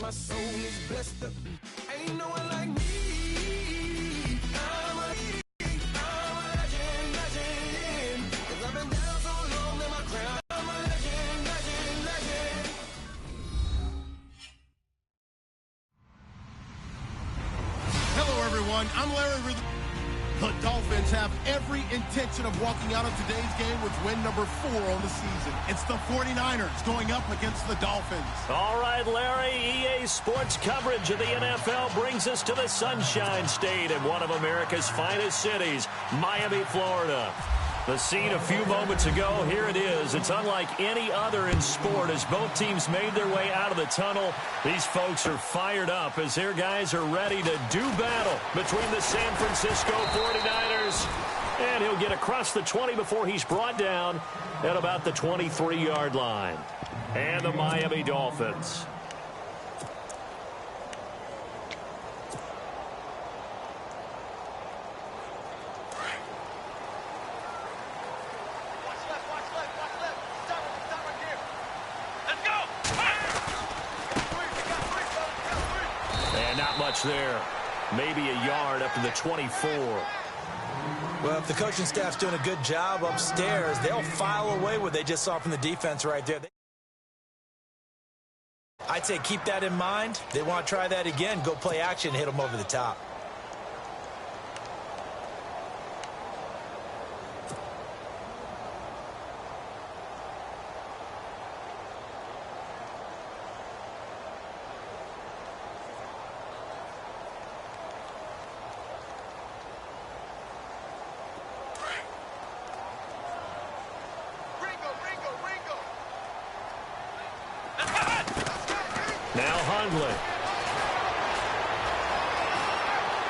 my soul is blessed. Ain't no one like me. I'm a legend, legend. 'Cause I've been down so long that my crown. I'm a legend, legend, legend. Hello, everyone. I'm Larry Ruth. The Dolphins have every intention of walking out of today's game with win number 4 on the season. It's the 49ers going up against the Dolphins. All right, Larry, EA Sports coverage of the NFL brings us to the Sunshine State in one of America's finest cities, Miami, Florida. The scene a few moments ago, here it is. It's unlike any other in sport as both teams made their way out of the tunnel. These folks are fired up as their guys are ready to do battle between the San Francisco 49ers. And he'll get across the 20 before he's brought down at about the 23-yard line. And the Miami Dolphins. There, maybe a yard up to the 24. Well, if the coaching staff's doing a good job upstairs, they'll file away what they just saw from the defense right there. I'd say keep that in mind. They want to try that again. Go play action, hit them over the top.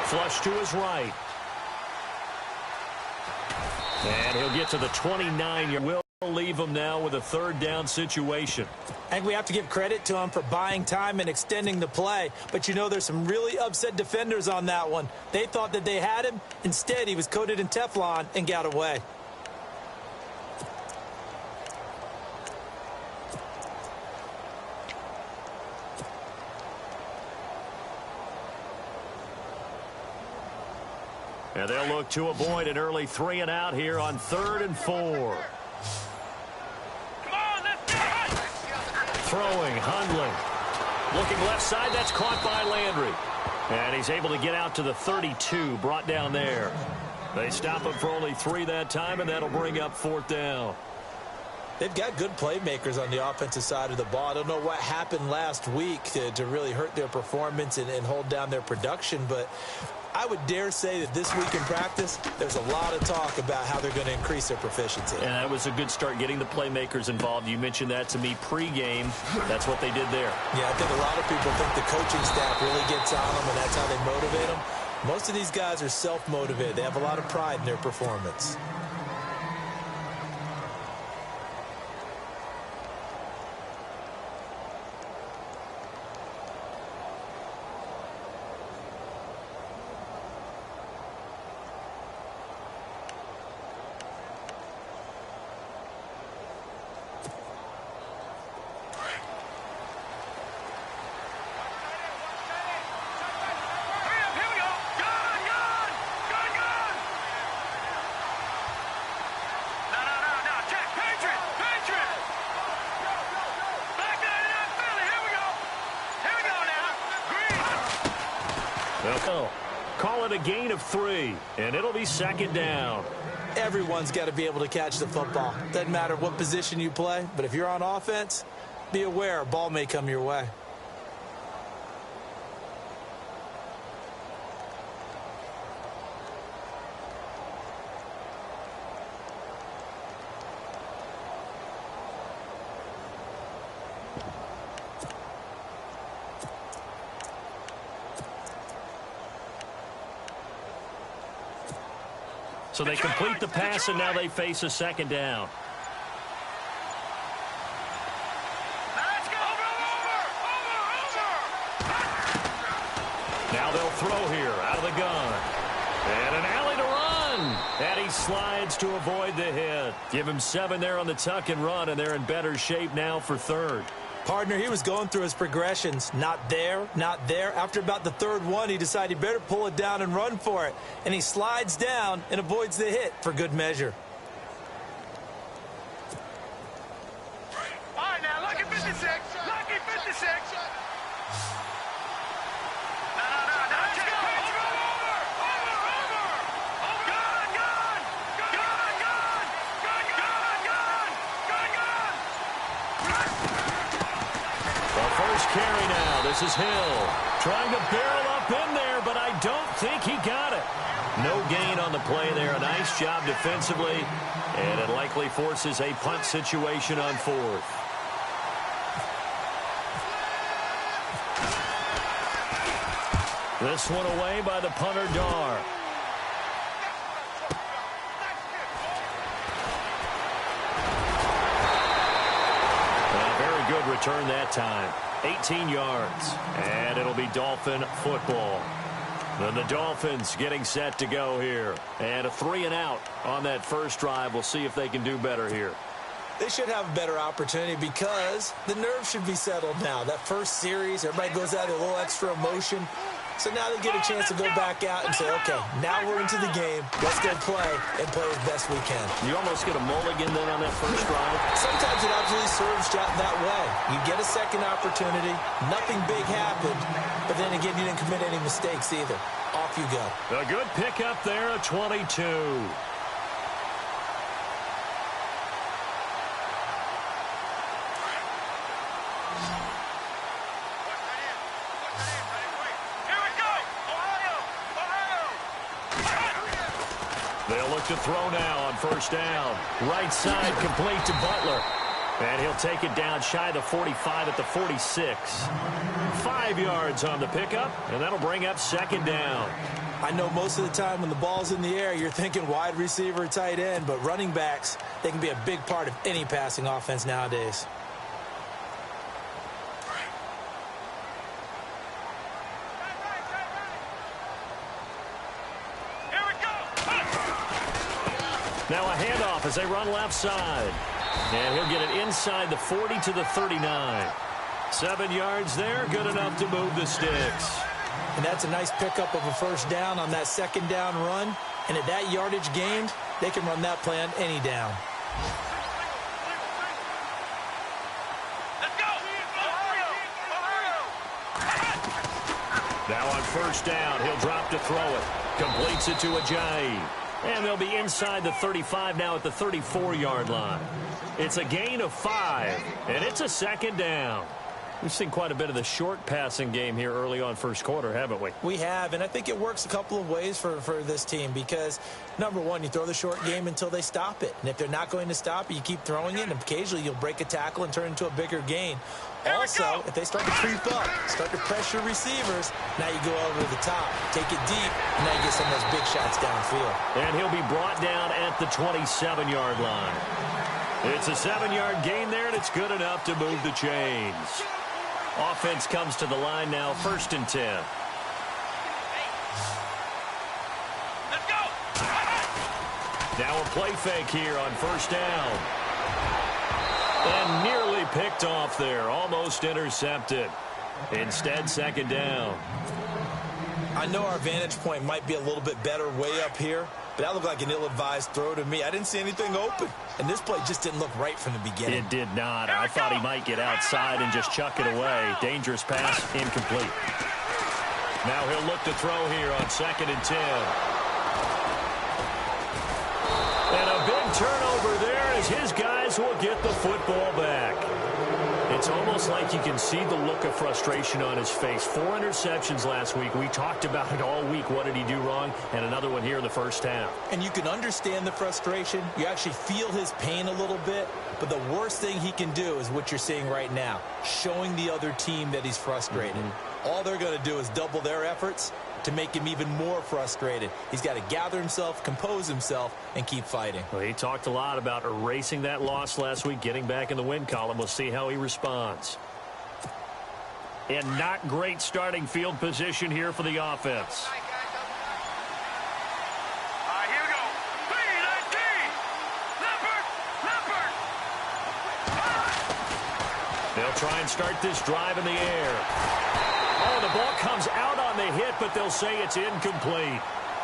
Flush to his right. And he'll get to the 29. We'll leave him now with a third down situation. I think we have to give credit to him for buying time and extending the play. But, you know, there's some really upset defenders on that one. They thought that they had him. Instead, he was coated in Teflon and got away. And they'll look to avoid an early 3 and out here on 3rd and 4. Come on, let's go! Throwing, Hundley. Looking left side, that's caught by Landry. And he's able to get out to the 32, brought down there. They stop him for only 3 that time, and that'll bring up 4th down. They've got good playmakers on the offensive side of the ball. I don't know what happened last week to really hurt their performance and hold down their production, but I would dare say that this week in practice, there's a lot of talk about how they're going to increase their proficiency. And that was a good start, getting the playmakers involved. You mentioned that to me pregame. That's what they did there. Yeah, I think a lot of people think the coaching staff really gets on them, and that's how they motivate them. Most of these guys are self-motivated. They have a lot of pride in their performance. Call it a gain of 3, and it'll be 2nd down. Everyone's got to be able to catch the football. Doesn't matter what position you play, but if you're on offense, be aware a ball may come your way. So they complete the pass, and now they face a 2nd down. Let's go! Over! Now they'll throw here out of the gun. And an alley to run. And he slides to avoid the hit. Give him 7 there on the tuck and run, and they're in better shape now for 3rd. Partner, he was going through his progressions. Not there, not there. After about the third one, he decided he better pull it down and run for it. And he slides down and avoids the hit for good measure. All right, now, lucky 56. Lucky 56. Carry now. This is Hill trying to barrel up in there, but I don't think he got it. No gain on the play there. A nice job defensively, and it likely forces a punt situation on fourth. This one away by the punter, Dar. Very good return that time. 18 yards, and it'll be Dolphin football. Then the Dolphins getting set to go here. And a 3-and-out on that first drive. We'll see if they can do better here. They should have a better opportunity because the nerves should be settled now. That first series, everybody goes out with a little extra emotion. So now they get a chance to go back out and say, okay, now we're into the game. Let's go play and play as best we can. You almost get a mulligan then on that first drive. Sometimes it absolutely serves that way. You get a second opportunity. Nothing big happened. But then again, you didn't commit any mistakes either. Off you go. A good pickup there, a 22. They'll look to throw now on first down. Right side complete to Butler. And he'll take it down shy of the 45 at the 46. 5 yards on the pickup, and that'll bring up second down. I know most of the time when the ball's in the air, you're thinking wide receiver, tight end, but running backs, they can be a big part of any passing offense nowadays. Now a handoff as they run left side. And he'll get it inside the 40 to the 39. 7 yards there, good enough to move the sticks. And that's a nice pickup of a first down on that second down run. And at that yardage gained, they can run that play on any down. Let's go! Now on first down, he'll drop to throw it. Completes it to Ajayi. And they'll be inside the 35 now at the 34-yard line. It's a gain of 5, and it's a second down. We've seen quite a bit of the short passing game here early on first quarter, haven't we? We have, and I think it works a couple of ways for this team because, number one, you throw the short game until they stop it. And if they're not going to stop it, you keep throwing it, and occasionally you'll break a tackle and turn it into a bigger gain. Also, if they start to creep up, start to pressure receivers, now you go over the top, take it deep, and now you get some of those big shots downfield. And he'll be brought down at the 27-yard line. It's a 7-yard gain there, and it's good enough to move the chains. Offense comes to the line now, 1st and 10. Let's go! Now a play fake here on first down. And nearly picked off there, almost intercepted. Instead, second down. I know our vantage point might be a little bit better way up here, but that looked like an ill-advised throw to me. I didn't see anything open, and this play just didn't look right from the beginning. It did not. I thought he might get outside and just chuck it away. Dangerous pass, incomplete. Now he'll look to throw here on 2nd and 10. And a big turnover there as his guys will get the football back. It's almost like you can see the look of frustration on his face. 4 interceptions last week. We talked about it all week. What did he do wrong? And another one here in the first half. And you can understand the frustration. You actually feel his pain a little bit. But the worst thing he can do is what you're seeing right now, showing the other team that he's frustrated. All they're going to do is double their efforts to make him even more frustrated. He's got to gather himself, compose himself, and keep fighting. Well, he talked a lot about erasing that loss last week, getting back in the win column. We'll see how he responds. And not great starting field position here for the offense. All right, here we go. Leopard! They'll try and start this drive in the air. Oh, the ball comes out on the hit, but they'll say it's incomplete.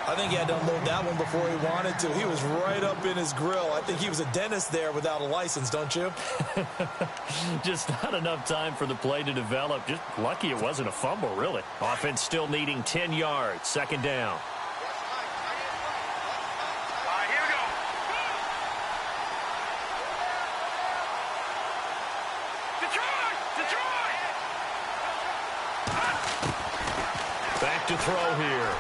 I think he had to unload that one before he wanted to. He was right up in his grill. I think he was a dentist there without a license, don't you? Just not enough time for the play to develop. Just lucky it wasn't a fumble, really. Offense still needing 10 yards. Second down. Here we go. Detroit! Detroit! Back to throw here.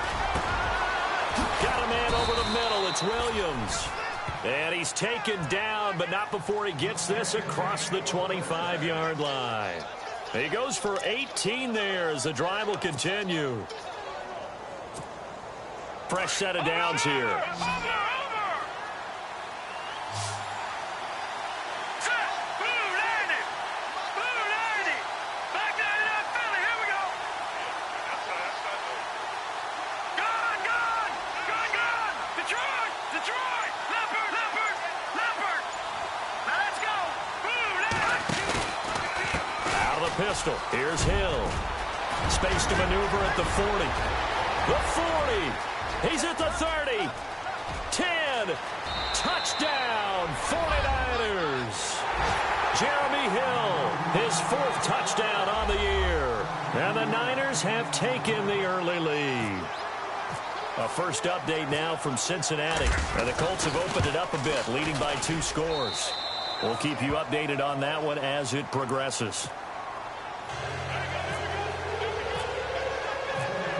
Got a man over the middle. It's Williams. And he's taken down, but not before he gets this across the 25-yard line. He goes for 18 there as the drive will continue. Fresh set of downs here. Pistol. Here's Hill. Space to maneuver at the 40. The 40. He's at the 30. 10. Touchdown, 49ers. Jeremy Hill, his 4th touchdown on the year. And the Niners have taken the early lead. A first update now from Cincinnati. And the Colts have opened it up a bit, leading by 2 scores. We'll keep you updated on that one as it progresses.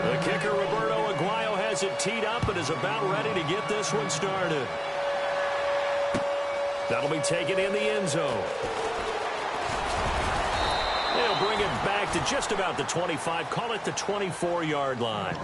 The kicker, Roberto Aguayo, has it teed up and is about ready to get this one started. That'll be taken in the end zone. They'll bring it back to just about the 25, call it the 24-yard line.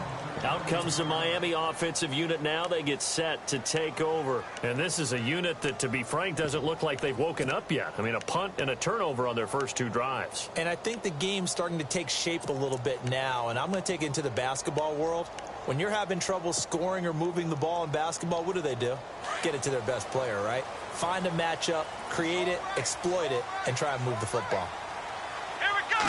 Out comes the Miami offensive unit now. They get set to take over. And this is a unit that, to be frank, doesn't look like they've woken up yet. I mean, a punt and a turnover on their first 2 drives. And I think the game's starting to take shape a little bit now. And I'm going to take it into the basketball world. When you're having trouble scoring or moving the ball in basketball, what do? Get it to their best player, right? Find a matchup, create it, exploit it, and try and move the football. Here we go!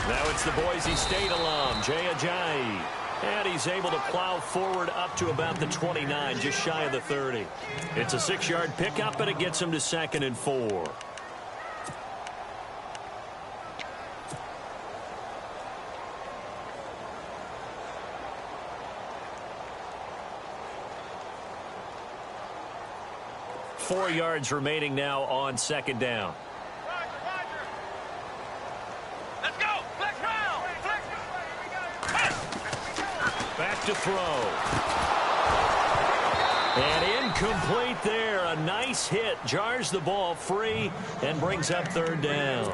Now it's the Boise State alum, Jay Ajayi. And he's able to plow forward up to about the 29, just shy of the 30. It's a 6-yard pickup, and it gets him to 2nd and 4. Four yards remaining now on 2nd down. Back to throw. And incomplete there. A nice hit. Jars the ball free and brings up 3rd down.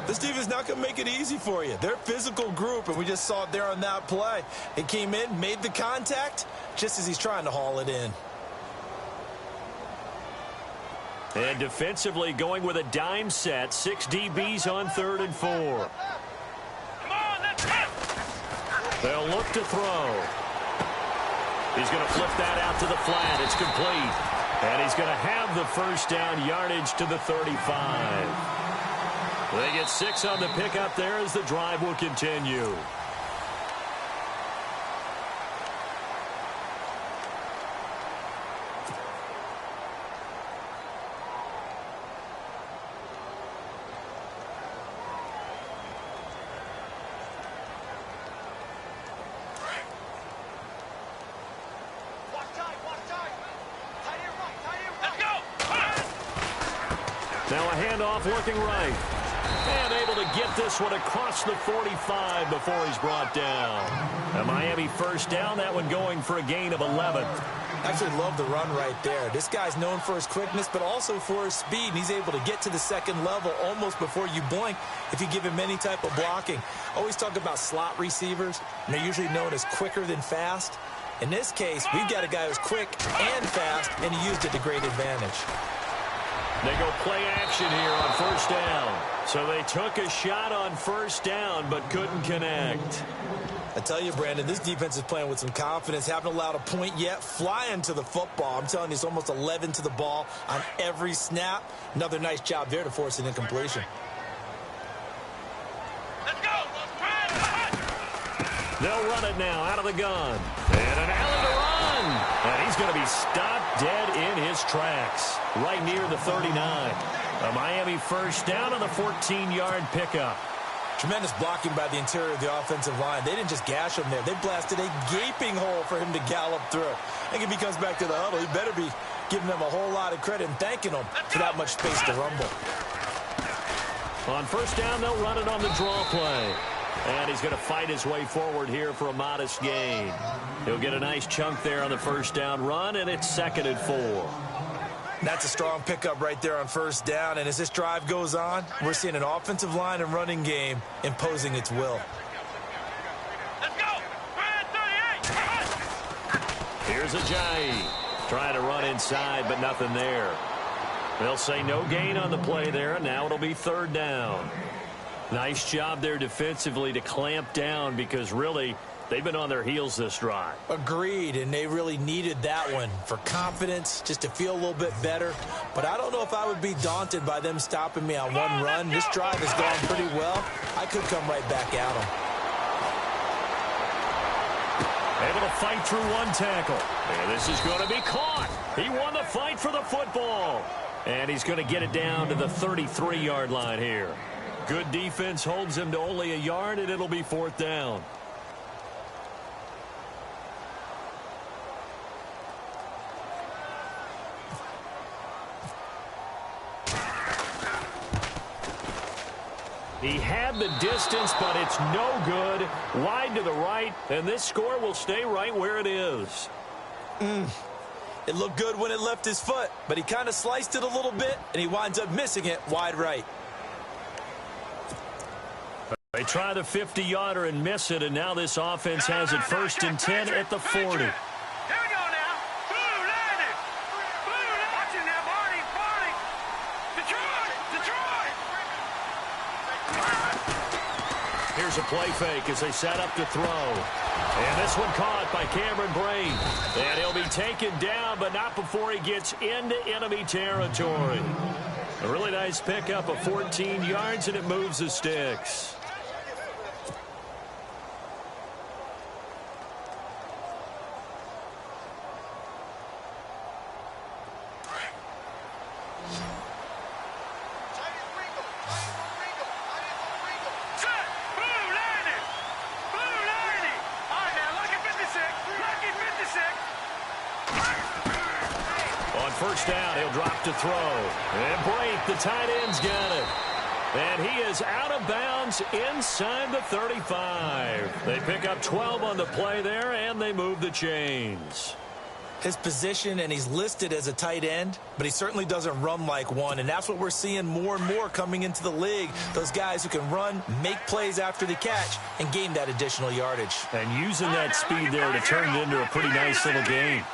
This team is not going to make it easy for you. They're a physical group, and we just saw it there on that play. He came in, made the contact, just as he's trying to haul it in. And defensively going with a dime set. 6 DBs on 3rd and 4. They'll look to throw. He's going to flip that out to the flat. It's complete. And he's going to have the first down, yardage to the 35. They get 6 on the pickup there as the drive will continue. Now a handoff looking right. And able to get this one across the 45 before he's brought down. A Miami first down, that one going for a gain of 11. Actually love the run right there. This guy's known for his quickness, but also for his speed. And he's able to get to the 2nd level almost before you blink if you give him any type of blocking. Always talk about slot receivers, and they're usually known as quicker than fast. In this case, we've got a guy who's quick and fast, and he used it to great advantage. They go play action here on 1st down. So they took a shot on 1st down, but couldn't connect. I tell you, Brandon, this defense is playing with some confidence. Haven't allowed a point yet. Flying to the football. I'm telling you, it's almost 11 to the ball on every snap. Another nice job there to force an incompletion. Let's go. They'll run it now out of the gun. And an Allen to run. And he's going to be stopped dead in his tracks. Right near the 39. A Miami first down on the 14-yard pickup. Tremendous blocking by the interior of the offensive line. They didn't just gash him there. They blasted a gaping hole for him to gallop through. I think if he comes back to the huddle, he better be giving them a whole lot of credit and thanking them for that much space to rumble. On first down, they'll run it on the draw play. And he's going to fight his way forward here for a modest gain. He'll get a nice chunk there on the first down run, and it's 2nd and 4. That's a strong pickup right there on first down. And as this drive goes on, we're seeing an offensive line and running game imposing its will. Let's go. 38. Here's Ajayi trying to run inside, but nothing there. They'll say no gain on the play there, and now it'll be 3rd down. Nice job there defensively to clamp down because really they've been on their heels this drive. Agreed, and they really needed that one for confidence, just to feel a little bit better. But I don't know if I would be daunted by them stopping me on one run. This drive has gone pretty well. I could come right back at them. Able to fight through one tackle. And this is going to be caught. He won the fight for the football. And he's going to get it down to the 33-yard line here. Good defense holds him to only a yard, and it'll be 4th down. He had the distance, but it's no good. Wide to the right, and this score will stay right where it is. It looked good when it left his foot, but he kind of sliced it a little bit, and he winds up missing it wide right. They try the 50-yarder and miss it, and now this offense has it 1st and 10 at the 40. Here we go now. Blue landed. Blue landed. Watch it now, Barney. Barney. Detroit. Detroit. Here's a play fake as they set up to throw. And this one caught by Cameron Brain. And he'll be taken down, but not before he gets into enemy territory. A really nice pickup of 14 yards, and it moves the sticks. First down, he'll drop to throw. And Brate, the tight end's got it. And he is out of bounds inside the 35. They pick up 12 on the play there, and they move the chains. His position, and he's listed as a tight end, but he certainly doesn't run like one, and that's what we're seeing more and more coming into the league. Those guys who can run, make plays after the catch, and gain that additional yardage. And using that speed there to turn it into a pretty nice little game.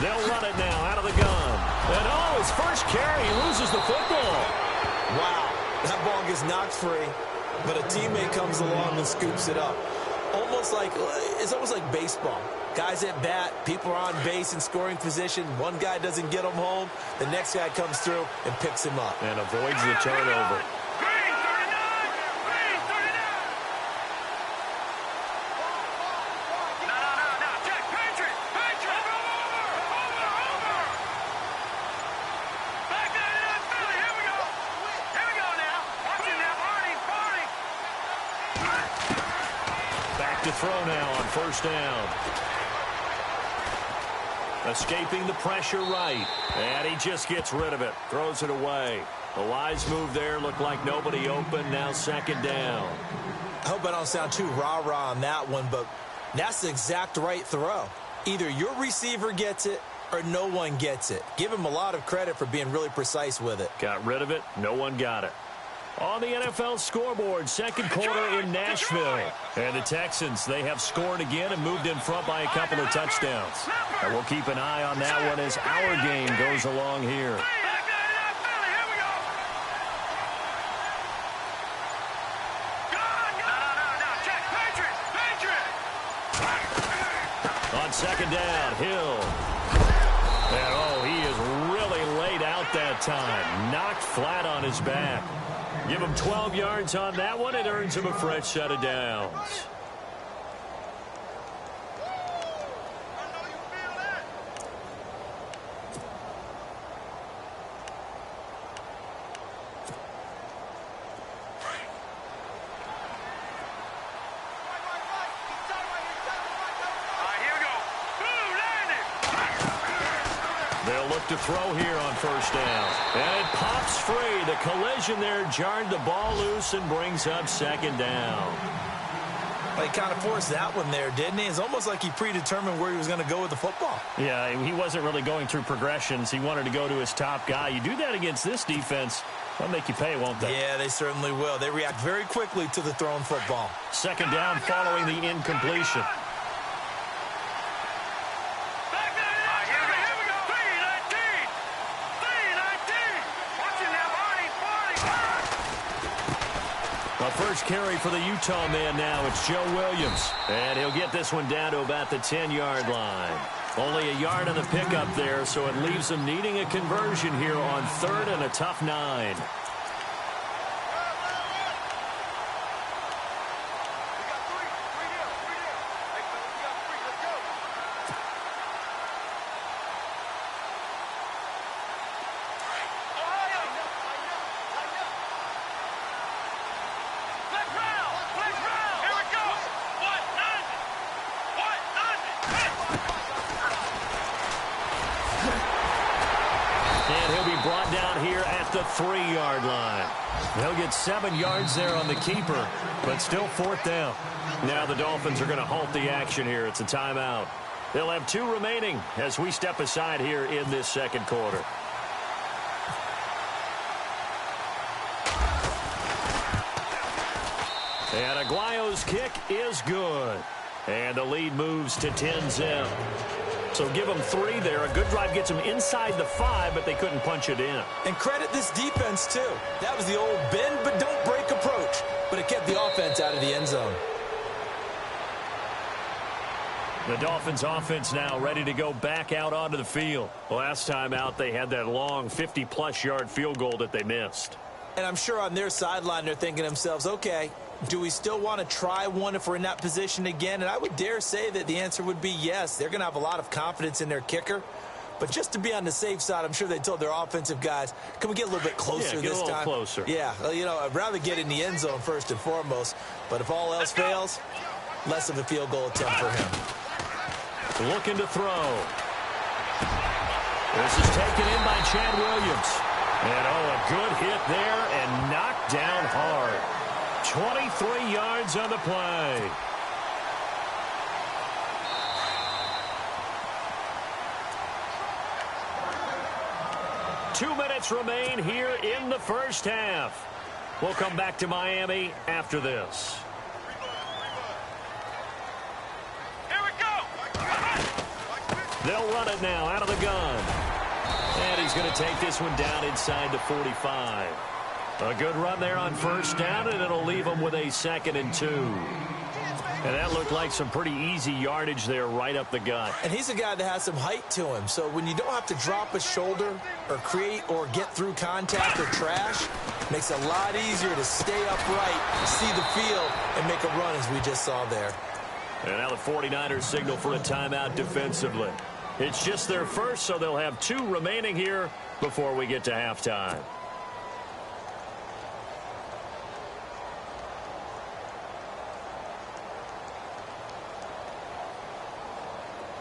They'll run it now out of the gun. And oh, his first carry, he loses the football. Wow, that ball gets knocked free, but a teammate comes along and scoops it up. It's almost like baseball. Guys at bat, people are on base in scoring position. One guy doesn't get him home. The next guy comes through and picks him up. And avoids the turnover. To throw now on first down. Escaping the pressure right. And he just gets rid of it. Throws it away. A wise move there. Looked like nobody open. Now 2nd down. I hope I don't sound too rah-rah on that one, but that's the exact right throw. Either your receiver gets it or no one gets it. Give him a lot of credit for being really precise with it. Got rid of it. No one got it. On the NFL scoreboard, second quarter in Nashville. And the Texans, they have scored again and moved in front by a couple of touchdowns. And we'll keep an eye on that one as our game goes along here. On second down, Hill. And, oh, he is really laid out that time. Knocked flat on his back. Give him 12 yards on that one. It earns him a fresh set of downs. They'll look to throw here on first down. And it pops free. The collision there jarred the ball loose and brings up second down. Well, he kind of forced that one there, didn't he? It's almost like he predetermined where he was going to go with the football. Yeah, he wasn't really going through progressions. He wanted to go to his top guy. You do that against this defense, they'll make you pay, won't they? Yeah, they certainly will. They react very quickly to the thrown football. Second down following the incompletion. The first carry for the Utah man now, it's Joe Williams. And he'll get this one down to about the 10-yard line. Only a yard on the pickup there, so it leaves them needing a conversion here on third and a tough 9. Brought down here at the 3-yard line. They'll get 7 yards there on the keeper, but still fourth down. Now the Dolphins are going to halt the action here. It's a timeout. They'll have 2 remaining as we step aside here in this second quarter. And Aguayo's kick is good. And the lead moves to 10-0. So give them 3 there. A good drive gets them inside the 5, but they couldn't punch it in. And credit this defense, too. That was the old bend but don't break approach. But it kept the offense out of the end zone. The Dolphins offense now ready to go back out onto the field. Last time out, they had that long 50-plus yard field goal that they missed. And I'm sure on their sideline they're thinking to themselves, okay, do we still want to try one if we're in that position again? And I would dare say that the answer would be yes. They're going to have a lot of confidence in their kicker. But just to be on the safe side, I'm sure they told their offensive guys, can we get a little bit closer this time? Get a little closer. Yeah, you know, I'd rather get in the end zone first and foremost. But if all else fails, less of a field goal attempt for him. Looking to throw. This is taken in by Chad Williams. And, oh, a good hit there and knocked down hard. 23 yards on the play. Two minutes remain here in the first half. We'll come back to Miami after this. Here we go. They'll run it now out of the gun. And he's going to take this one down inside the 45. A good run there on first down, and it'll leave them with a 2nd and 2. And that looked like some pretty easy yardage there right up the gut. And he's a guy that has some height to him. So when you don't have to drop a shoulder or create or get through contact or trash, makes it a lot easier to stay upright, see the field, and make a run as we just saw there. And now the 49ers signal for a timeout defensively. It's just their first, so they'll have 2 remaining here before we get to halftime.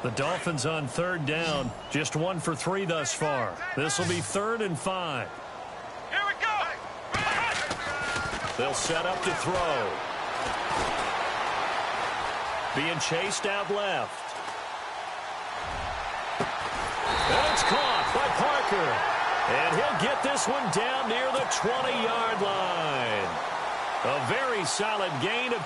The Dolphins on third down, just 1 for 3 thus far. This will be 3rd and 5. Here we go. They'll set up to throw. Being chased out left. And it's caught by Parker. And he'll get this one down near the 20-yard line. A very solid gain of...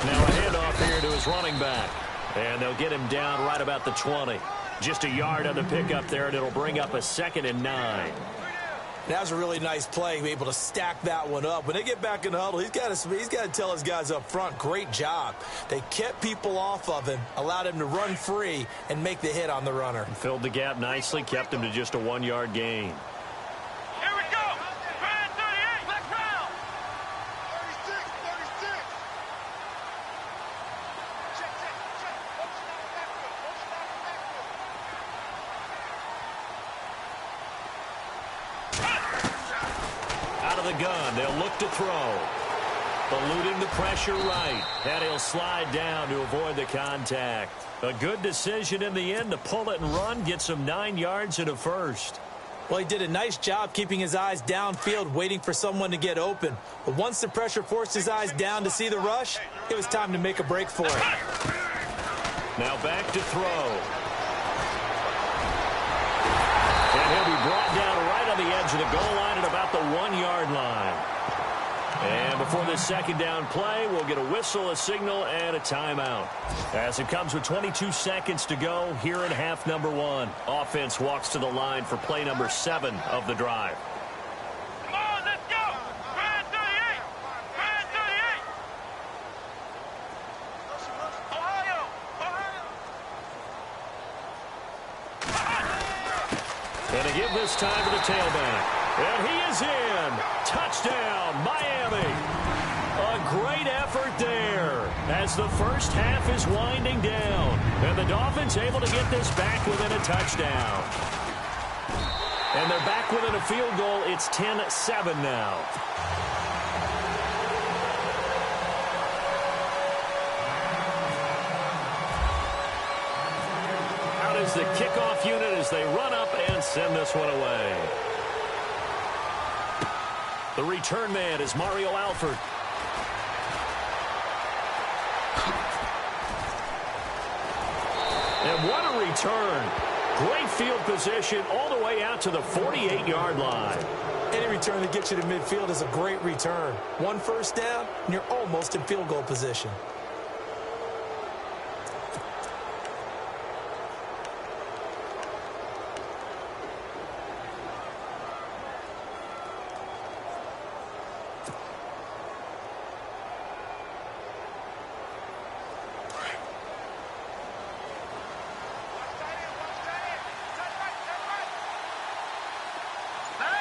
Now a handoff here to his running back. And they'll get him down right about the 20. Just a yard on the pickup there, and it'll bring up a 2nd and 9. That was a really nice play, able to stack that one up. When they get back in the huddle, he's got to tell his guys up front, great job. They kept people off of him, allowed him to run free, and make the hit on the runner. Filled the gap nicely, kept him to just a 1-yard gain. Here we go. 38. Black Brown. 36. Check. Motion out the backfield. Out of the gun, they'll look to throw. Eluding the pressure right. And he'll slide down to avoid the contact. A good decision in the end to pull it and run, get some 9 yards and a first. Well, he did a nice job keeping his eyes downfield, waiting for someone to get open. But once the pressure forced his eyes down to see the rush, it was time to make a break for it. Now back to throw. And he'll be brought down right on the edge of the goal line at about the 1-yard line. And before this 2nd down play, we'll get a whistle, a signal, and a timeout. As it comes with 22 seconds to go here in half number 1. Offense walks to the line for play number 7 of the drive. Come on, let's go. 38. Ohio. And to give this time to the tailback. And he is in. Touchdown, Miami. A great effort there as the first half is winding down. And the Dolphins able to get this back within a touchdown. And they're back within a field goal. It's 10-7 now. Out is the kickoff unit as they run up and send this one away. The return man is Mario Alford. And what a return. Great field position all the way out to the 48-yard line. Any return that gets you to midfield is a great return. 1 first down, and you're almost in field goal position.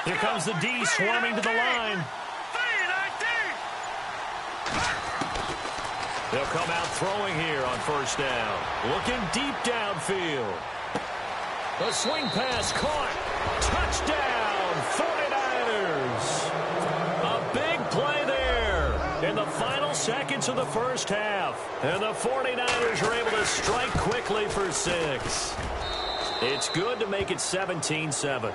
Here comes the D swarming to the line. They'll come out throwing here on first down. Looking deep downfield. The swing pass caught. Touchdown, 49ers. A big play there in the final seconds of the first half. And the 49ers are able to strike quickly for 6. It's good to make it 17-7.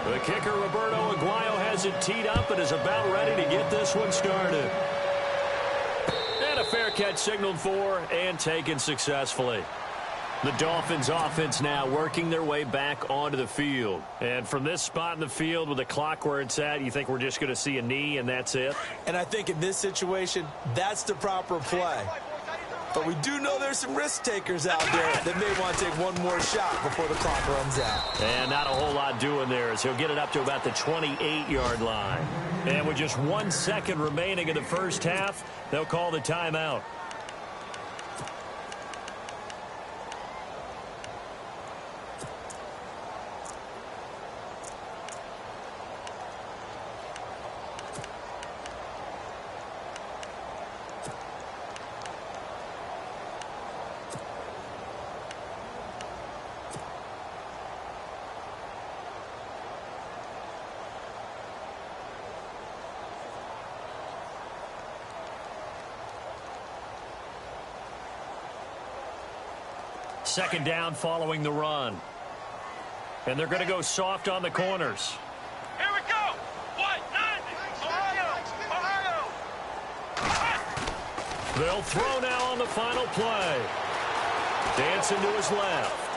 The kicker, Roberto Aguayo, has it teed up and is about ready to get this one started. And a fair catch signaled for and taken successfully. The Dolphins offense now working their way back onto the field. And from this spot in the field with the clock where it's at, you think we're just going to see a knee and that's it? And I think in this situation, that's the proper play. But we do know there's some risk takers out there that may want to take one more shot before the clock runs out. And not a whole lot doing there as he'll get it up to about the 28-yard line. And with just 1 second remaining in the first half, they'll call the timeout. Second down following the run. And they're going to go soft on the corners. Here we go. 190. Ohio. They'll throw now on the final play. Dancing to his left.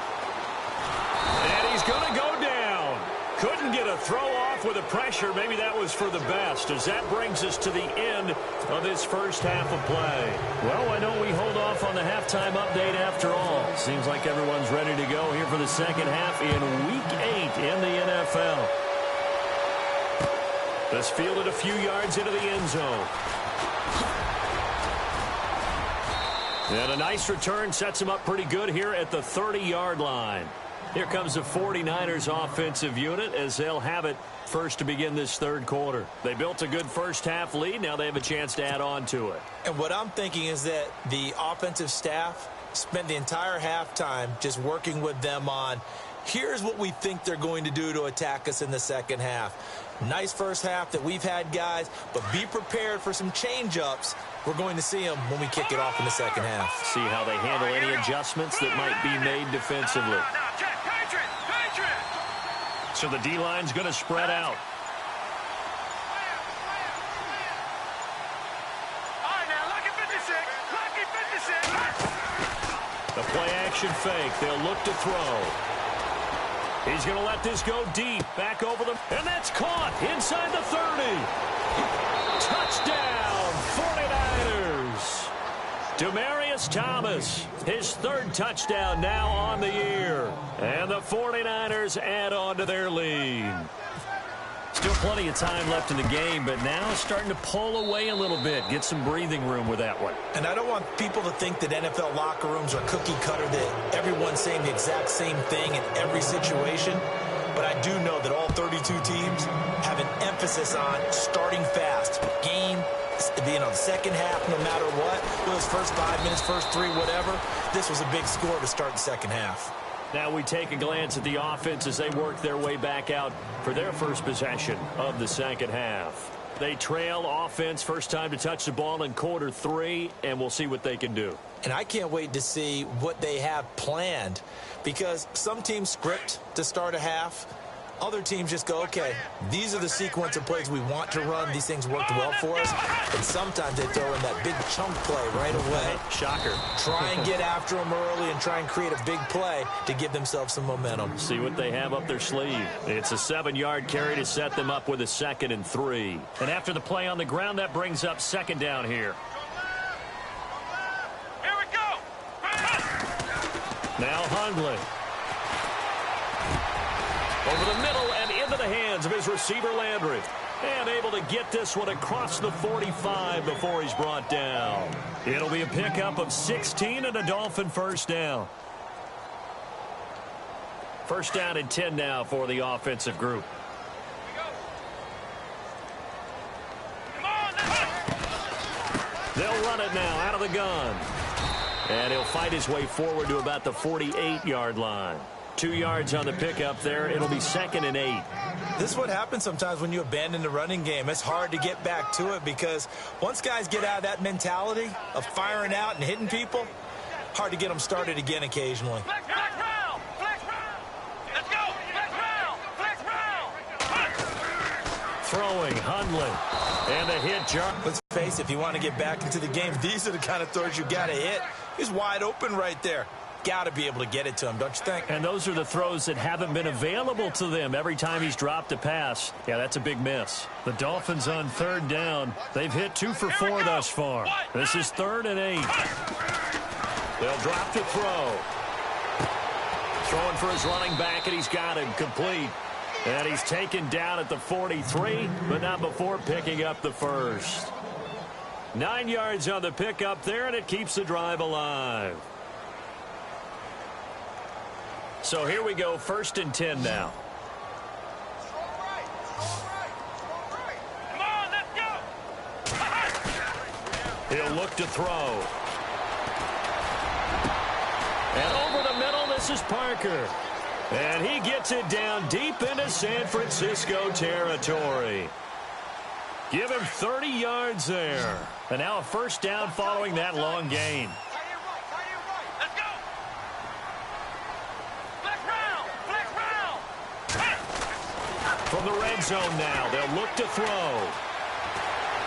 And he's going to go down. Couldn't get a throw off with the pressure. Maybe that was for the best, as that brings us to the end of this first half of play. Well, why don't we hold off on the halftime update after all? Seems like everyone's ready to go here for the second half in Week 8 in the NFL. This fielded a few yards into the end zone. And a nice return sets him up pretty good here at the 30-yard line. Here comes the 49ers offensive unit as they'll have it first to begin this third quarter. They built a good first half lead. Now they have a chance to add on to it. And what I'm thinking is that the offensive staff spent the entire halftime just working with them on, here's what we think they're going to do to attack us in the second half. Nice first half that we've had, guys, but be prepared for some change-ups. We're going to see them when we kick it off in the second half. See how they handle any adjustments that might be made defensively. So the D-line's going to spread out. The play-action fake. They'll look to throw. He's going to let this go deep. Back over them. And that's caught inside the 30. Touchdown, 49ers. Demaryius Thomas, his third touchdown now on the year. And the 49ers add on to their lead. Still plenty of time left in the game, but now starting to pull away a little bit. Get some breathing room with that one. And I don't want people to think that NFL locker rooms are cookie cutter, that everyone's saying the exact same thing in every situation. But I do know that all 32 teams have an emphasis on starting fast. Game, the second half, no matter what, those first 5 minutes, first 3, whatever, this was a big score to start the second half. Now we take a glance at the offense as they work their way back out for their first possession of the second half. They trail offense, first time to touch the ball in quarter 3, and we'll see what they can do. And I can't wait to see what they have planned, because some teams script to start a half. Other teams just go, okay, these are the sequence of plays we want to run. These things worked well for us. And sometimes they throw in that big chunk play right away. Shocker. Try and get after them early and try and create a big play to give themselves some momentum. See what they have up their sleeve. It's a 7-yard carry to set them up with a 2nd and 3. And after the play on the ground, that brings up second down here. Here we go. Now Hundley. Over the middle and into the hands of his receiver, Landry. And able to get this one across the 45 before he's brought down. It'll be a pickup of 16 and a Dolphin first down. First down and 10 now for the offensive group. They'll run it now out of the gun. And he'll fight his way forward to about the 48-yard line. 2 yards on the pickup there. It'll be 2nd and 8. This is what happens sometimes when you abandon the running game. It's hard to get back to it because once guys get out of that mentality of firing out and hitting people, hard to get them started again occasionally. Flex round. Flex round. Let's go. Flex round. Flex round. Throwing, Hundley. And a hit, Jar. Let's face it, if you want to get back into the game, these are the kind of throws you got to hit. He's wide open right there. Got to be able to get it to him, don't you think? And those are the throws that haven't been available to them every time he's dropped a pass. Yeah, that's a big miss. The Dolphins on third down. They've hit 2 for 4 thus far. This is 3rd and 8. They'll drop to throw. Throwing for his running back, and he's got him complete. And he's taken down at the 43, but not before picking up the first. 9 yards on the pickup there, and it keeps the drive alive. So here we go, 1st and 10 now. Come on, let's go. He'll look to throw. And over the middle, this is Parker. And he gets it down deep into San Francisco territory. Give him 30 yards there. And now a first down following that long gain. From the red zone now, they'll look to throw.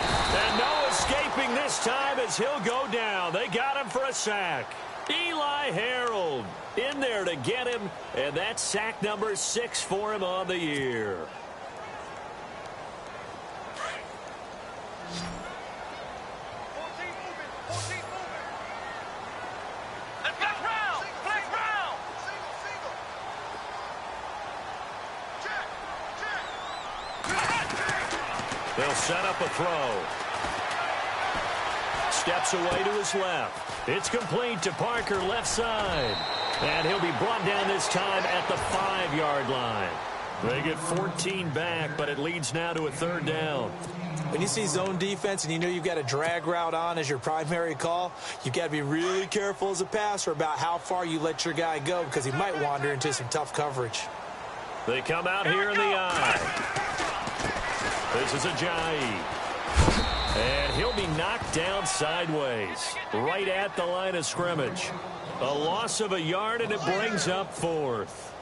And no escaping this time as he'll go down. They got him for a sack. Eli Harold in there to get him, and that's sack number 6 for him on the year. They'll set up a throw. Steps away to his left. It's complete to Parker, left side. And he'll be brought down this time at the 5-yard line. They get 14 back, but it leads now to a 3rd down. When you see zone defense and you know you've got a drag route on as your primary call, you've got to be really careful as a passer about how far you let your guy go because he might wander into some tough coverage. They come out here in the eye. This is Ajayi. And he'll be knocked down sideways, right at the line of scrimmage. A loss of a yard, and it brings up 4th.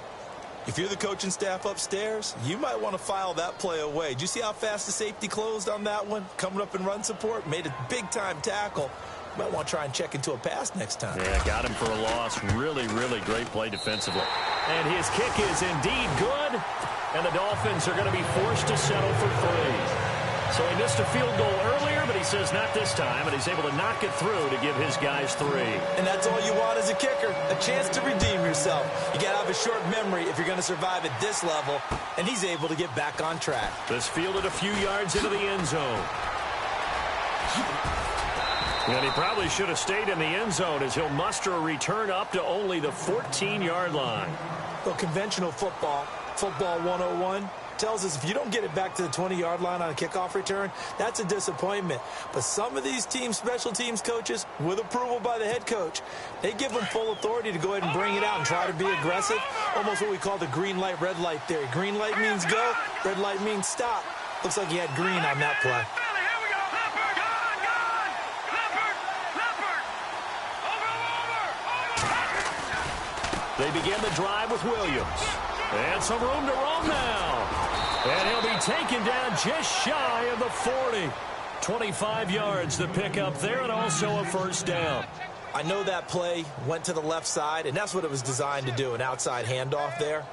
If you're the coaching staff upstairs, you might want to file that play away. Did you see how fast the safety closed on that one? Coming up in run support, made a big-time tackle. Might want to try and check into a pass next time. Yeah, got him for a loss. Really, really great play defensively. And his kick is indeed good, and the Dolphins are going to be forced to settle for 3. So he missed a field goal earlier, but he says not this time, and he's able to knock it through to give his guys 3. And that's all you want as a kicker, a chance to redeem yourself. You got to have a short memory if you're going to survive at this level, and he's able to get back on track. This fielded a few yards into the end zone. And he probably should have stayed in the end zone as he'll muster a return up to only the 14-yard line. Well, conventional football 101, tells us if you don't get it back to the 20-yard line on a kickoff return, that's a disappointment. But some of these teams, special teams coaches, with approval by the head coach, they give them full authority to go ahead and bring it out and try to be aggressive. Almost what we call the green light, red light theory. Green light means go, red light means stop. Looks like he had green on that play. They begin the drive with Williams. And some room to roam now. And he'll be taken down just shy of the 40. 25 yards the pickup there, and also a 1st down. I know that play went to the left side, and that's what it was designed to do, an outside handoff there.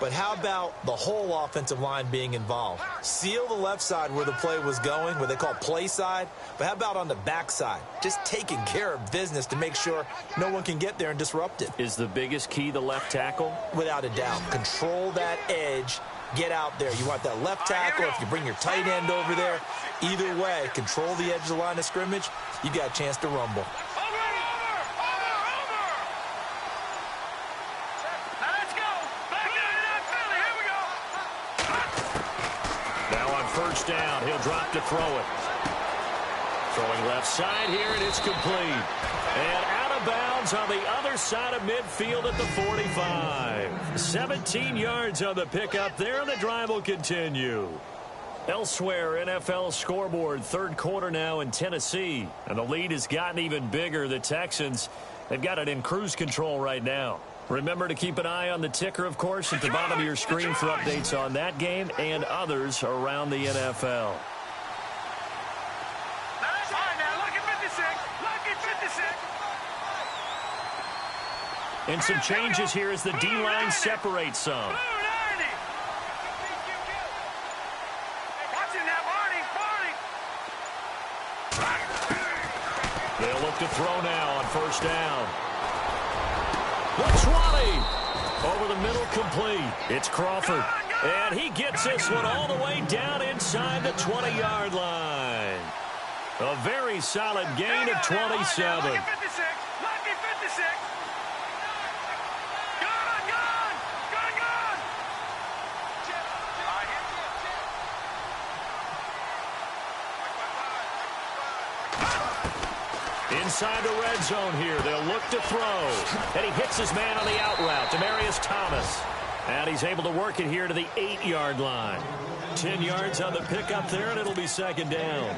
But how about the whole offensive line being involved? Seal the left side where the play was going, what they call play side. But how about on the back side? Just taking care of business to make sure no one can get there and disrupt it. Is the biggest key the left tackle? Without a doubt. Control that edge. Get out there. You want that left tackle. If you bring your tight end over there, either way, control the edge of the line of scrimmage, you got a chance to rumble. First down, he'll drop to throw it. Throwing left side here, and it's complete. And out of bounds on the other side of midfield at the 45. 17 yards on the pickup there, and the drive will continue. Elsewhere, NFL scoreboard, 3rd quarter now in Tennessee. And the lead has gotten even bigger. The Texans, they've got it in cruise control right now. Remember to keep an eye on the ticker, of course, at the bottom of your screen for updates on that game and others around the NFL. And some changes here as the D-line separates some. They'll look to throw now on 1st down. The 20. Over the middle, complete. It's Crawford. And he gets this one all the way down inside the 20-yard line. A very solid gain of 27. Inside the red zone here. They'll look to throw. And he hits his man on the out route, Demaryius Thomas. And he's able to work it here to the 8-yard line. 10 yards on the pickup there, and it'll be 2nd down.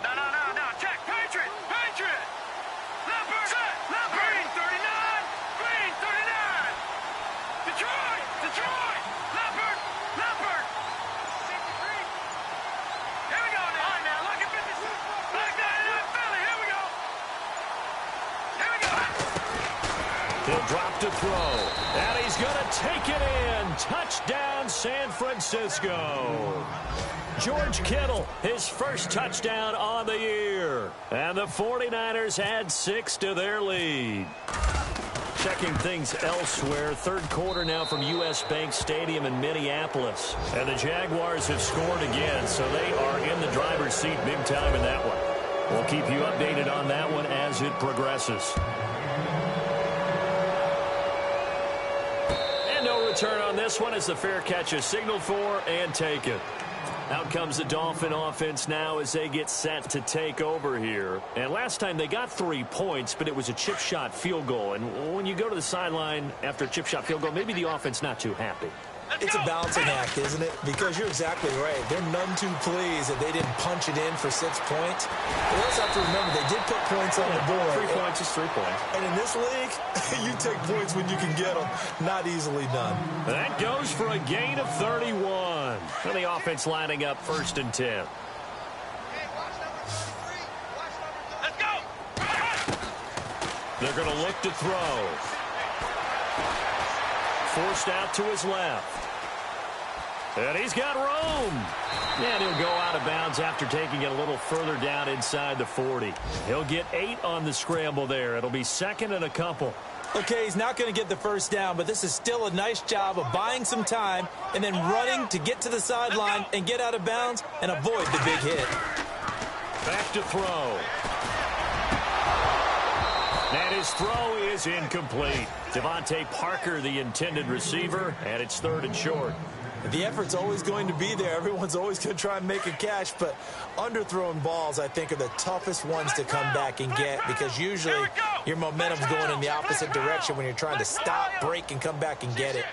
No. Detroit! Leopard! Leopard! 53. Here we go now. All right, now, look at 56. Back down in Philly. Here we go. Here we go. He'll drop to throw. And he's going to take it in. Touchdown, San Francisco. George Kittle, his first touchdown on the year. And the 49ers add 6 to their lead. Checking things elsewhere. Third quarter now from U.S. Bank Stadium in Minneapolis. And the Jaguars have scored again, so they are in the driver's seat big time in that one. We'll keep you updated on that one as it progresses. And no return on this one as the fair catch is signaled for and taken. Out comes the Dolphin offense now as they get set to take over here. And last time they got 3 points, but it was a chip shot field goal. And when you go to the sideline after a chip shot field goal, maybe the offense not too happy. It's a balancing act, isn't it? Because you're exactly right. They're none too pleased that they didn't punch it in for 6 points. But we also have to remember they did put points on the board. 3 points is 3 points. And in this league, you take points when you can get them. Not easily done. That goes for a gain of 31. And the offense lining up 1st and 10. Let's go. They're going to look to throw. Forced out to his left. And he's got room. And he'll go out of bounds after taking it a little further down inside the 40. He'll get 8 on the scramble there. It'll be 2nd and a couple. Okay, he's not going to get the first down, but this is still a nice job of buying some time and then running to get to the sideline and get out of bounds and avoid the big hit. Back to throw. And his throw is incomplete. Devontae Parker, the intended receiver, and it's 3rd and short. The effort's always going to be there. Everyone's always going to try and make a catch, but underthrown balls, I think, are the toughest ones to come back and get because usually your momentum's going in the opposite direction when you're trying to stop, break, and come back and get it.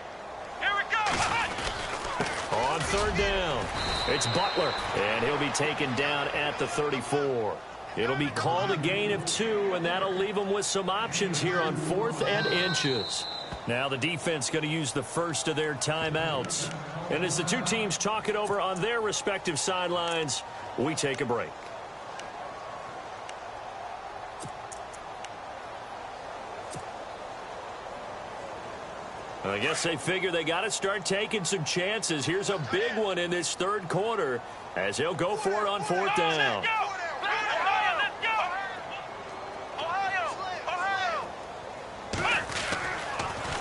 Here we go. On 3rd down, it's Butler, and he'll be taken down at the 34. It'll be called a gain of 2, and that'll leave them with some options here on 4th and inches. Now the defense going to use the first of their timeouts. And as the two teams talk it over on their respective sidelines, we take a break. I guess they figure they got to start taking some chances. Here's a big one in this 3rd quarter as they'll go for it on 4th down.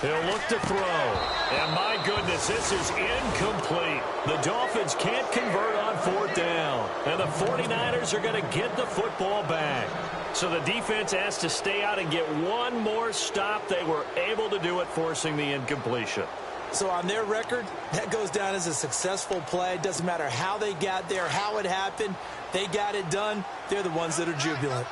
He'll look to throw. And my goodness, this is incomplete. The Dolphins can't convert on 4th down. And the 49ers are going to get the football back. So the defense has to stay out and get one more stop. They were able to do it, forcing the incompletion. So on their record, that goes down as a successful play. Doesn't matter how they got there, how it happened. They got it done. They're the ones that are jubilant.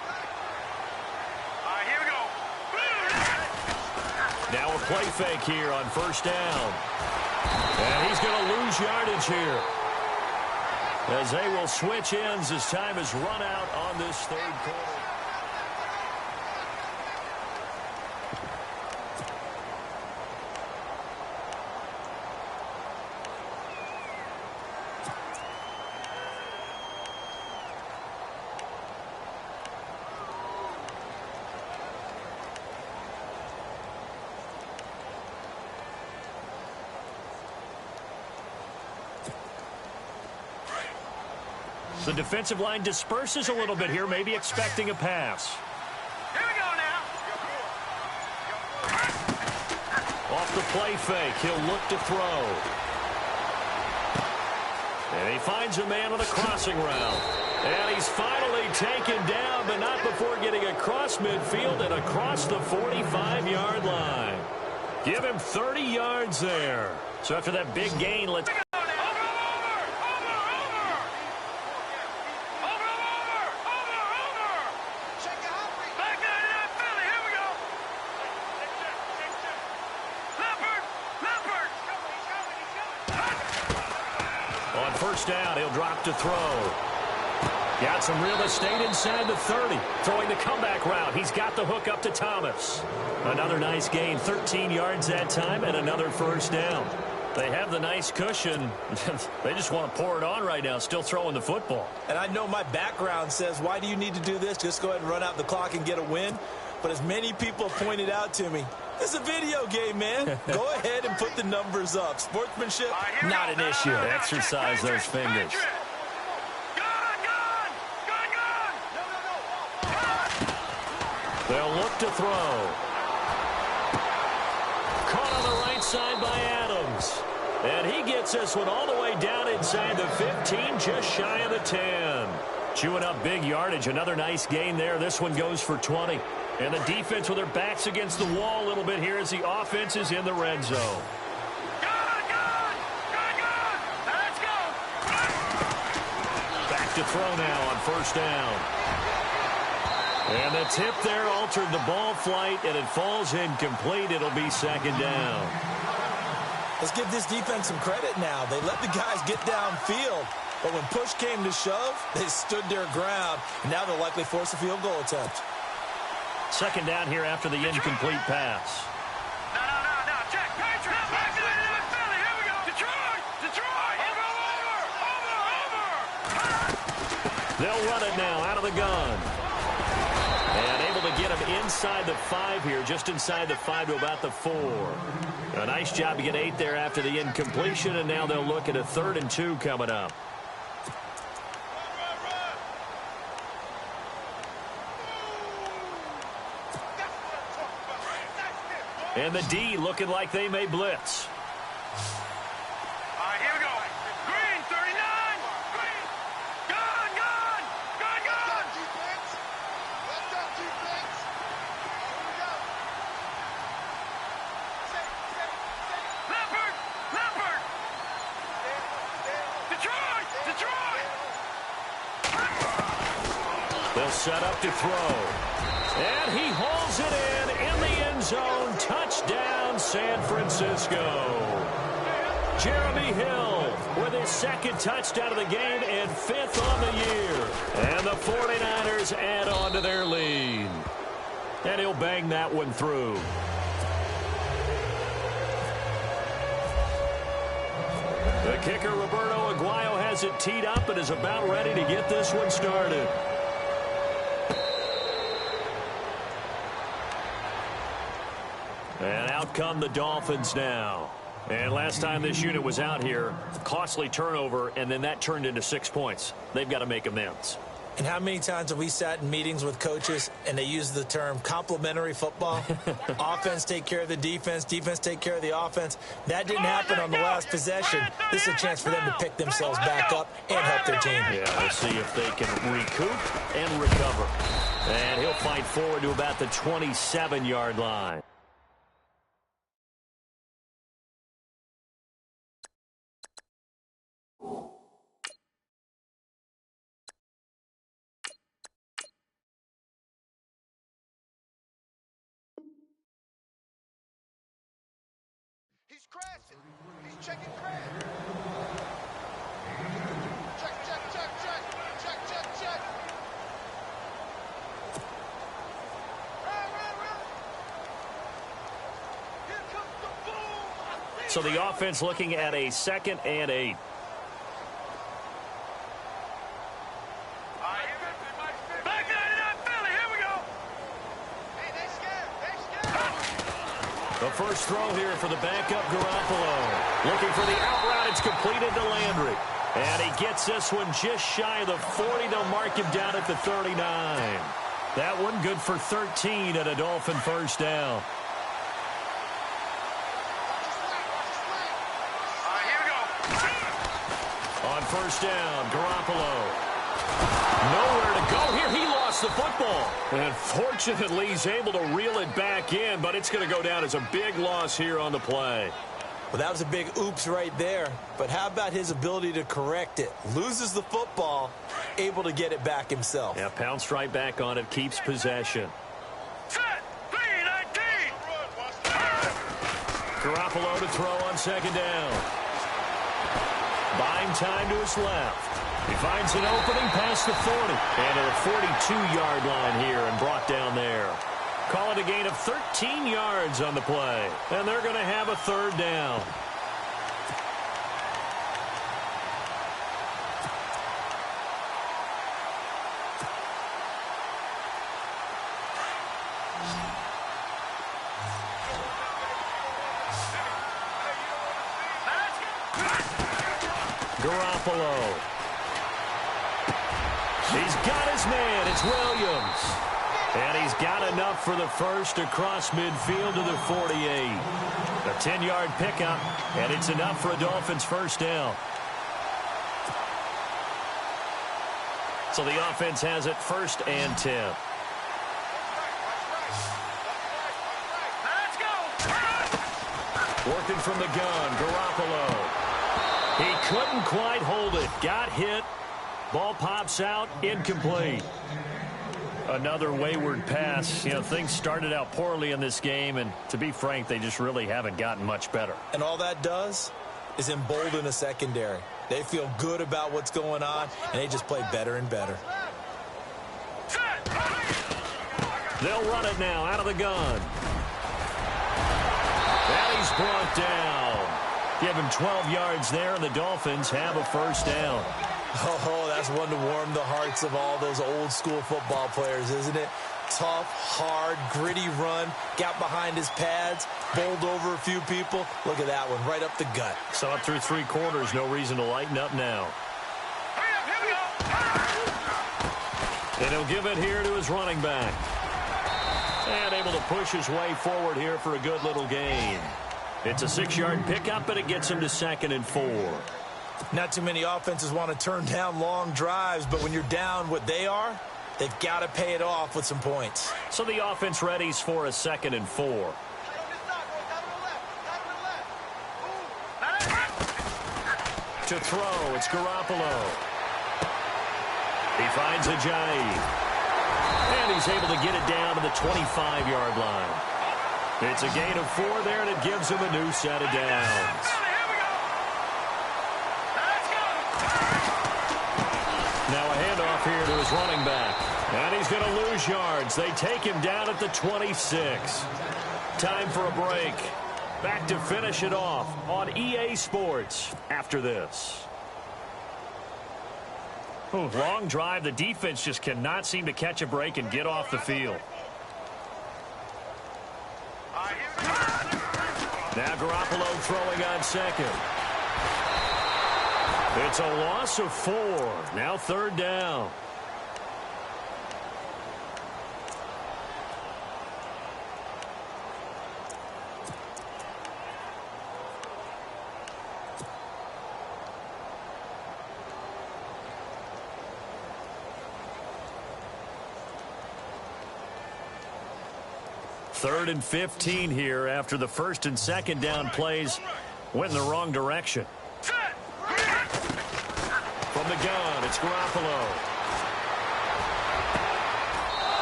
Now a play fake here on 1st down. And he's going to lose yardage here as they will switch ends as time is run out on this 3rd quarter. The defensive line disperses a little bit here, maybe expecting a pass. Here we go now. Off the play fake, he'll look to throw. And he finds a man on a crossing route. And he's finally taken down, but not before getting across midfield and across the 45-yard line. Give him 30 yards there. So after that big gain, let's... On 1st down, he'll drop to throw. Got some real estate inside the 30. Throwing the comeback route. He's got the hook up to Thomas. Another nice gain. 13 yards that time and another first down. They have the nice cushion. They just want to pour it on right now, still throwing the football. And I know my background says, why do you need to do this? Just go ahead and run out the clock and get a win. But as many people pointed out to me, it's a video game, man. Go ahead and put the numbers up. Sportsmanship, not an issue. Exercise those fingers. They'll look to throw. Caught on the right side by Adams. And he gets this one all the way down inside the 15, just shy of the 10. Chewing up big yardage. Another nice gain there. This one goes for 20. And the defense with their backs against the wall a little bit here as the offense is in the red zone. Let's go. Back to throw now on first down. And the tip there altered the ball flight, and it falls incomplete. It'll be second down. Let's give this defense some credit now. They let the guys get downfield. But when push came to shove, they stood their ground. And now they'll likely force a field goal attempt. Second down here after the incomplete pass. No. Check. Patriots. Back to Philly. Here we go. Detroit. Over. They'll run it now out of the gun. And able to get him inside the 5 here, just inside the 5 to about the 4. A nice job to get 8 there after the incompletion, and now they'll look at a 3rd and 2 coming up. And the D looking like they may blitz. All right, here we go. Green, 39. Green. Gun. Defense. Let's up, defense. Here we go. Set. Leopard. Detroit. They'll set up to throw. And he hauls it in the end zone. Touchdown, San Francisco. Jeremy Hill with his 2nd touchdown of the game and 5th on the year. And the 49ers add on to their lead. And he'll bang that one through. The kicker, Roberto Aguayo, has it teed up and is about ready to get this one started. And out come the Dolphins now. And last time this unit was out here, costly turnover, and then that turned into 6 points. They've got to make amends. And how many times have we sat in meetings with coaches and they use the term complementary football? Offense take care of the defense, defense take care of the offense. That didn't happen on the last possession. This is a chance for them to pick themselves back up and help their team. Yeah, we'll see if they can recoup and recover. And he'll fight forward to about the 27-yard line. He's crashing. He's checking crash. Check. Run. Here comes the boom. So the offense looking at a 2nd and 8. Back to Philly. Here we go. Hey, they scared. The first throw here for the backup Garoppolo. Looking for the out route. It's completed to Landry. And he gets this one just shy of the 40. They'll mark him down at the 39. That one good for 13 at a Dolphin first down. All right, here we go. On first down, Garoppolo. Nowhere to go here. He lost the football. And fortunately, he's able to reel it back in, but it's going to go down as a big loss here on the play. Well, that was a big oops right there. But how about his ability to correct it? Loses the football, able to get it back himself. Yeah, pounced right back on it, keeps possession. Set. 3-19. Garoppolo to throw on second down. Buying time to his left. He finds an opening past the 40. And to the 42-yard line here and brought down there. Call it a gain of 13 yards on the play. And they're going to have a third down. Garoppolo. He's got his man. It's Williams. And he's got enough for the first across midfield to the 48. A 10-yard pickup, and it's enough for a Dolphins first down. So the offense has it 1st and 10. Let's go. Working from the gun, Garoppolo. He couldn't quite hold it. Got hit. Ball pops out. Incomplete. Another wayward pass. You know, things started out poorly in this game, and to be frank, they just really haven't gotten much better. And all that does is embolden a secondary. They feel good about what's going on, and they just play better and better. They'll run it now out of the gun. And he's brought down. Give him 12 yards there, and the Dolphins have a first down. Oh, that's one to warm the hearts of all those old-school football players, isn't it? Tough, hard, gritty run, got behind his pads, bowled over a few people. Look at that one, right up the gut. So up through 3 quarters, no reason to lighten up now. Hurry up, here we go. And he'll give it here to his running back. And able to push his way forward here for a good little gain. It's a 6-yard pickup, but it gets him to 2nd and 4. Not too many offenses want to turn down long drives, but when you're down what they are, they've got to pay it off with some points. So the offense readies for a 2nd and 4. To throw, it's Garoppolo. He finds Ajayi. And he's able to get it down to the 25-yard line. It's a gain of 4 there, and it gives him a new set of downs. Now a handoff here to his running back. And he's going to lose yards. They take him down at the 26. Time for a break. Back to finish it off on EA Sports after this. Long drive. The defense just cannot seem to catch a break and get off the field. Now Garoppolo throwing on 2nd. It's a loss of 4. Now 3rd down. Third and 15 here after the 1st and 2nd down plays went in the wrong direction. From the gun, it's Garoppolo.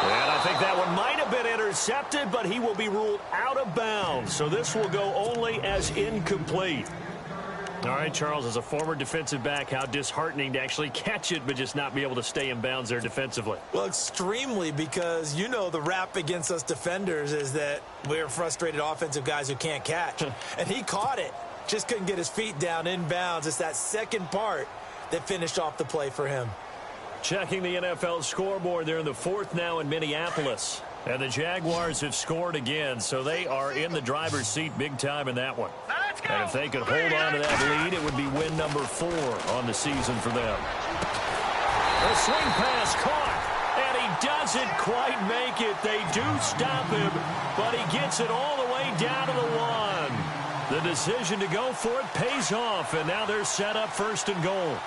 And I think that one might have been intercepted, but he will be ruled out of bounds. So this will go only as incomplete. All right, Charles, as a former defensive back, how disheartening to actually catch it but just not be able to stay in bounds there defensively. Well, extremely, because you know the rap against us defenders is that we're frustrated offensive guys who can't catch. And he caught it. Just couldn't get his feet down in bounds. It's that second part that finished off the play for him. Checking the NFL scoreboard, they're in the 4th now in Minneapolis. And the Jaguars have scored again, so they are in the driver's seat big time in that one. And if they could hold on to that lead, it would be win number 4 on the season for them. A swing pass caught, and he doesn't quite make it. They do stop him, but he gets it all the way down to the 1. The decision to go for it pays off, and now they're set up 1st and goal.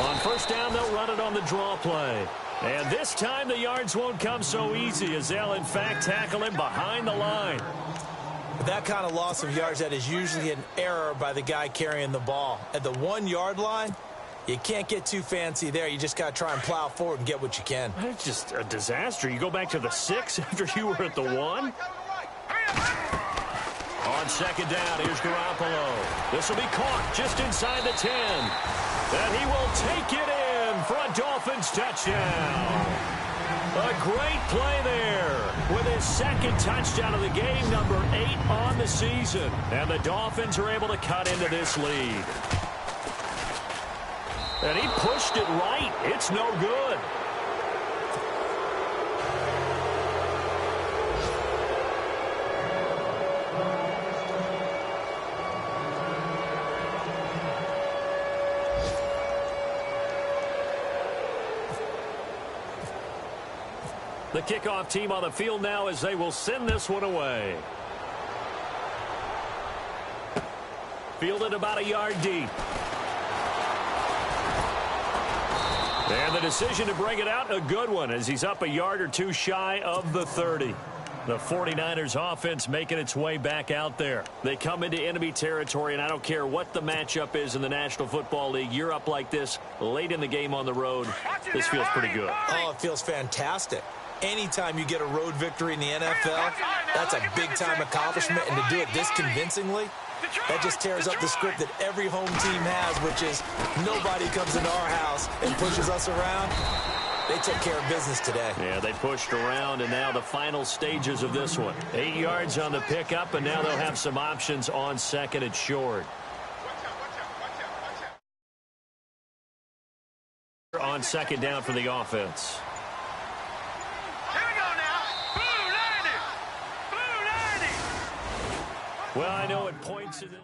On 1st down, they'll run it on the draw play. And this time the yards won't come so easy as they'll, in fact, tackle him behind the line. With that kind of loss of yards, that is usually an error by the guy carrying the ball. At the 1-yard line, you can't get too fancy there. You just got to try and plow forward and get what you can. It's just a disaster. You go back to the 6 after you were at the 1. On second down, here's Garoppolo. This will be caught just inside the 10. And he will take it in for a Dolphins touchdown. A great play there with his second touchdown of the game, number 8 on the season. And the Dolphins are able to cut into this lead. And he pushed it right. It's no good. The kickoff team on the field now as they will send this one away. Fielded about a yard deep. And the decision to bring it out, a good one, as he's up a yard or two shy of the 30. The 49ers offense making its way back out there. They come into enemy territory, and I don't care what the matchup is in the National Football League. You're up like this late in the game on the road. This feels pretty good. Oh, it feels fantastic. Anytime you get a road victory in the NFL, that's a big-time accomplishment, and to do it this convincingly, that just tears up the script that every home team has, which is nobody comes into our house and pushes us around. They took care of business today. Yeah, they pushed around, and now the final stages of this one. 8 yards on the pickup, and now they'll have some options on second and short. On second down for the offense. Well, I know it points to this.